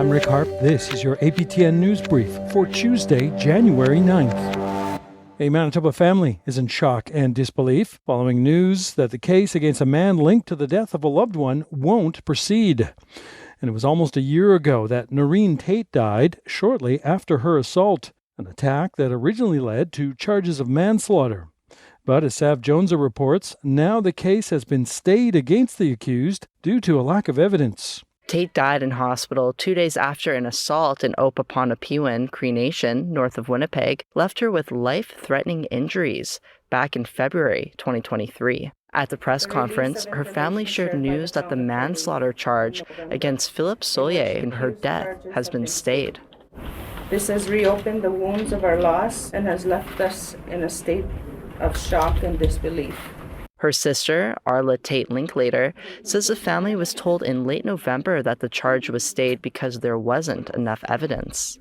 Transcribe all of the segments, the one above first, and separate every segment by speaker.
Speaker 1: I'm Rick Harp. This is your APTN News Brief for Tuesday, January 9th. A Manitoba family is in shock and disbelief following news that the case against a man linked to the death of a loved one won't proceed. And it was almost a year ago that Noreen Tait died shortly after her assault, an attack that originally led to charges of manslaughter. But as Sav Jonesa reports, now the case has been stayed against the accused due to a lack of evidence.
Speaker 2: Tait died in hospital 2 days after an assault in O-Pipon-Na-Piwin, Cree Nation, north of Winnipeg, left her with life-threatening injuries back in February 2023. At the press conference, her family shared news that the manslaughter charge against Philip Solier in her death has been stayed.
Speaker 3: This has reopened the wounds of our loss and has left us in a state of shock and disbelief.
Speaker 2: Her sister, Arla Tait Linklater, says the family was told in late November that the charge was stayed because there wasn't enough evidence.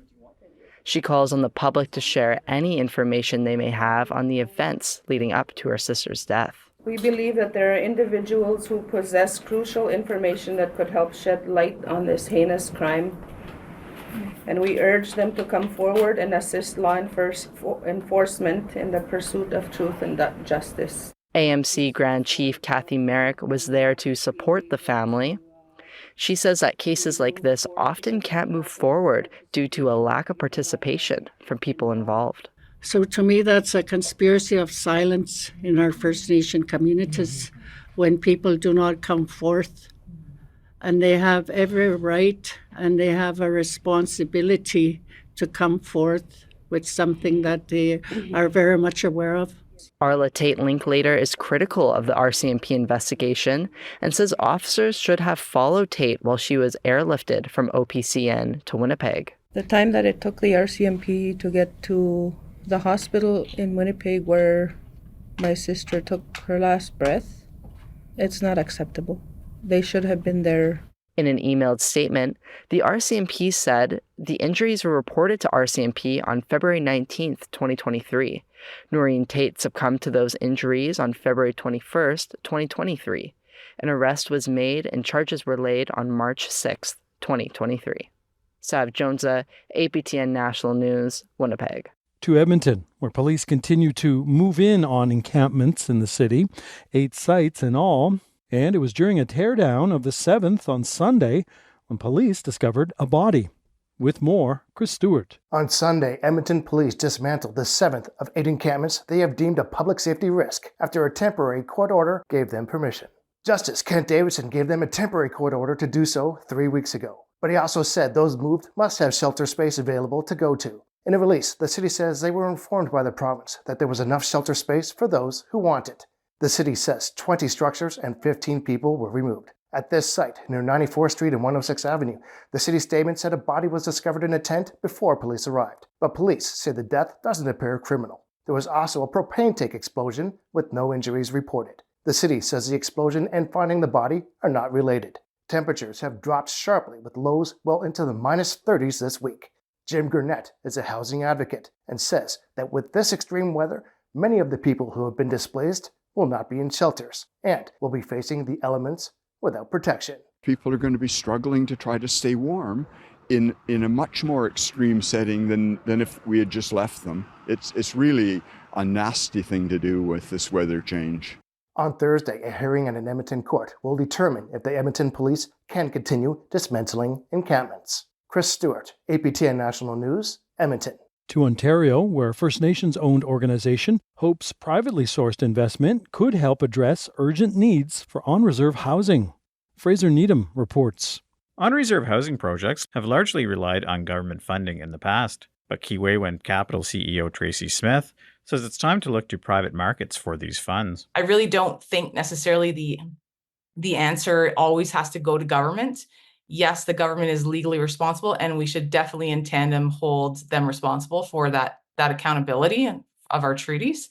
Speaker 2: She calls on the public to share any information they may have on the events leading up to her sister's death.
Speaker 3: We believe that there are individuals who possess crucial information that could help shed light on this heinous crime, and we urge them to come forward and assist law enforcement in the pursuit of truth and justice.
Speaker 2: AMC Grand Chief Kathy Merrick was there to support the family. She says that cases like this often can't move forward due to a lack of participation from people involved.
Speaker 4: So to me, that's a conspiracy of silence in our First Nation communities when people do not come forth. And they have every right and they have a responsibility to come forth with something that they are very much aware of.
Speaker 2: Arla Tait Linklater is critical of the RCMP investigation and says officers should have followed Tait while she was airlifted from OPCN to Winnipeg.
Speaker 3: The time that it took the RCMP to get to the hospital in Winnipeg where my sister took her last breath, it's not acceptable. They should have been there.
Speaker 2: In an emailed statement, the RCMP said the injuries were reported to RCMP on February 19, 2023. Noreen Tait succumbed to those injuries on February 21, 2023. An arrest was made and charges were laid on March 6, 2023. Sav Jonesa, APTN National News, Winnipeg.
Speaker 1: To Edmonton, where police continue to move in on encampments in the city, 8 sites in all. And it was during a teardown of the 7th on Sunday when police discovered a body. With more, Chris Stewart.
Speaker 5: On Sunday, Edmonton police dismantled the 7th of 8 encampments they have deemed a public safety risk after a temporary court order gave them permission. Justice Kent Davidson gave them a temporary court order to do so 3 weeks ago. But he also said those moved must have shelter space available to go to. In a release, the city says they were informed by the province that there was enough shelter space for those who want it. The city says 20 structures and 15 people were removed. At this site, near 94th Street and 106th Avenue, the city statement said a body was discovered in a tent before police arrived. But police say the death doesn't appear criminal. There was also a propane tank explosion with no injuries reported. The city says the explosion and finding the body are not related. Temperatures have dropped sharply with lows well into the minus 30s this week. Jim Gurnett is a housing advocate and says that with this extreme weather, many of the people who have been displaced will not be in shelters and will be facing the elements without protection.
Speaker 6: People are going to be struggling to try to stay warm in a much more extreme setting than if we had just left them. It's really a nasty thing to do with this weather change.
Speaker 5: On Thursday, a hearing in an Edmonton court will determine if the Edmonton police can continue dismantling encampments. Chris Stewart, APTN National News, Edmonton.
Speaker 1: To Ontario, where First Nations-owned organization hopes privately sourced investment could help address urgent needs for on-reserve housing. Fraser Needham reports.
Speaker 7: On-reserve housing projects have largely relied on government funding in the past, but Kiiwewin Capital CEO Tracy Smith says it's time to look to private markets for these funds.
Speaker 8: I really don't think necessarily the answer always has to go to government. Yes, the government is legally responsible, and we should definitely in tandem hold them responsible for that accountability of our treaties.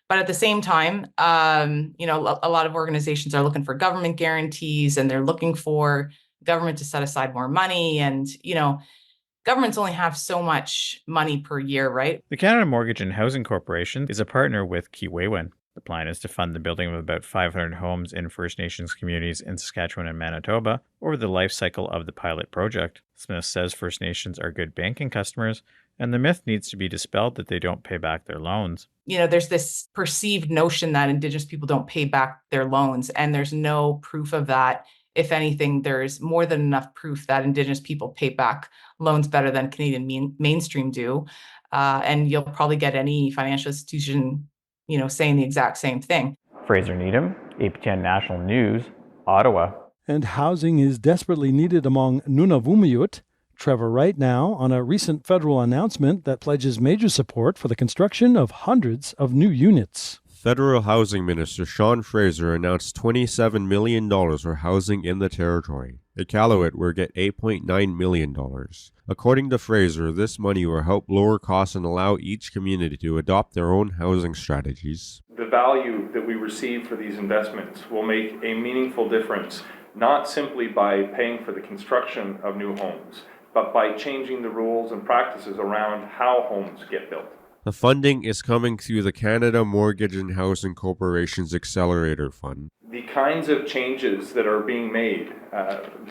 Speaker 8: But at the same time, a lot of organizations are looking for government guarantees, and they're looking for government to set aside more money. And, governments only have so much money per year, right?
Speaker 7: The Canada Mortgage and Housing Corporation is a partner with Kiiwewin. The plan is to fund the building of about 500 homes in First Nations communities in Saskatchewan and Manitoba over the life cycle of the pilot project. Smith says First Nations are good banking customers, and the myth needs to be dispelled that they don't pay back their loans.
Speaker 8: There's this perceived notion that Indigenous people don't pay back their loans, and there's no proof of that. If anything, there's more than enough proof that Indigenous people pay back loans better than Canadian mainstream do. And you'll probably get any financial institution, saying the exact same thing.
Speaker 7: Fraser Needham, APTN National News, Ottawa.
Speaker 1: And housing is desperately needed among Nunavummiut. Trevor Wright now on a recent federal announcement that pledges major support for the construction of hundreds of new units.
Speaker 9: Federal Housing Minister Sean Fraser announced $27 million for housing in the territory. Iqaluit will get $8.9 million. According to Fraser, this money will help lower costs and allow each community to adopt their own housing strategies.
Speaker 10: The value that we receive for these investments will make a meaningful difference, not simply by paying for the construction of new homes, but by changing the rules and practices around how homes get built.
Speaker 9: The funding is coming through the Canada Mortgage and Housing Corporation's Accelerator Fund.
Speaker 10: The kinds of changes that are being made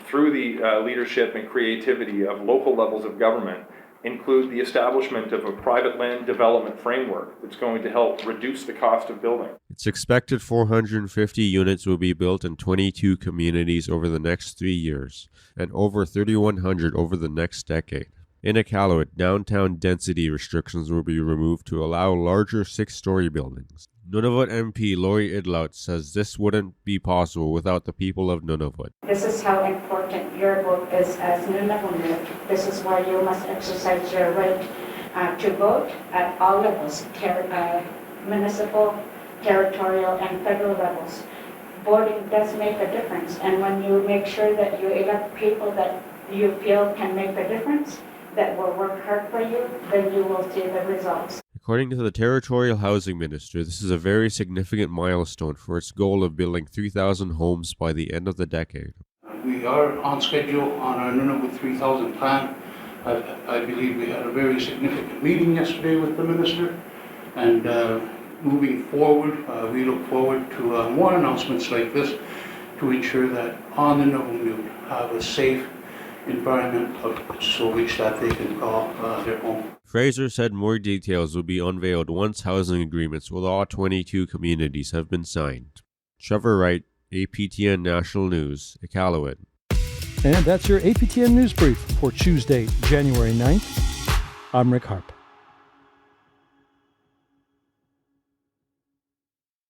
Speaker 10: through the leadership and creativity of local levels of government include the establishment of a private land development framework that's going to help reduce the cost of building.
Speaker 9: It's expected 450 units will be built in 22 communities over the next 3 years, and over 3,100 over the next decade. In Iqaluit, downtown density restrictions will be removed to allow larger 6-story buildings. Nunavut MP Lori Idlaut says this wouldn't be possible without the people of Nunavut.
Speaker 11: This is how important your vote is as Nunavut. This is why you must exercise your right to vote at all levels, municipal, territorial, and federal levels. Voting does make a difference, and when you make sure that you elect people that you feel can make a difference, that will work hard for you, then you will see the results.
Speaker 9: According to the Territorial Housing Minister, this is a very significant milestone for its goal of building 3,000 homes by the end of the decade.
Speaker 12: We are on schedule on our Nunavut 3000 plan. I believe we had a very significant meeting yesterday with the Minister, and moving forward, we look forward to more announcements like this to ensure that on the Nunavut have a safe environment so which that they can call their home.
Speaker 9: Fraser said more details will be unveiled once housing agreements with all 22 communities have been signed. Trevor Wright, APTN National News, Iqaluit.
Speaker 1: And that's your APTN News Brief for Tuesday, January 9th. I'm Rick Harp.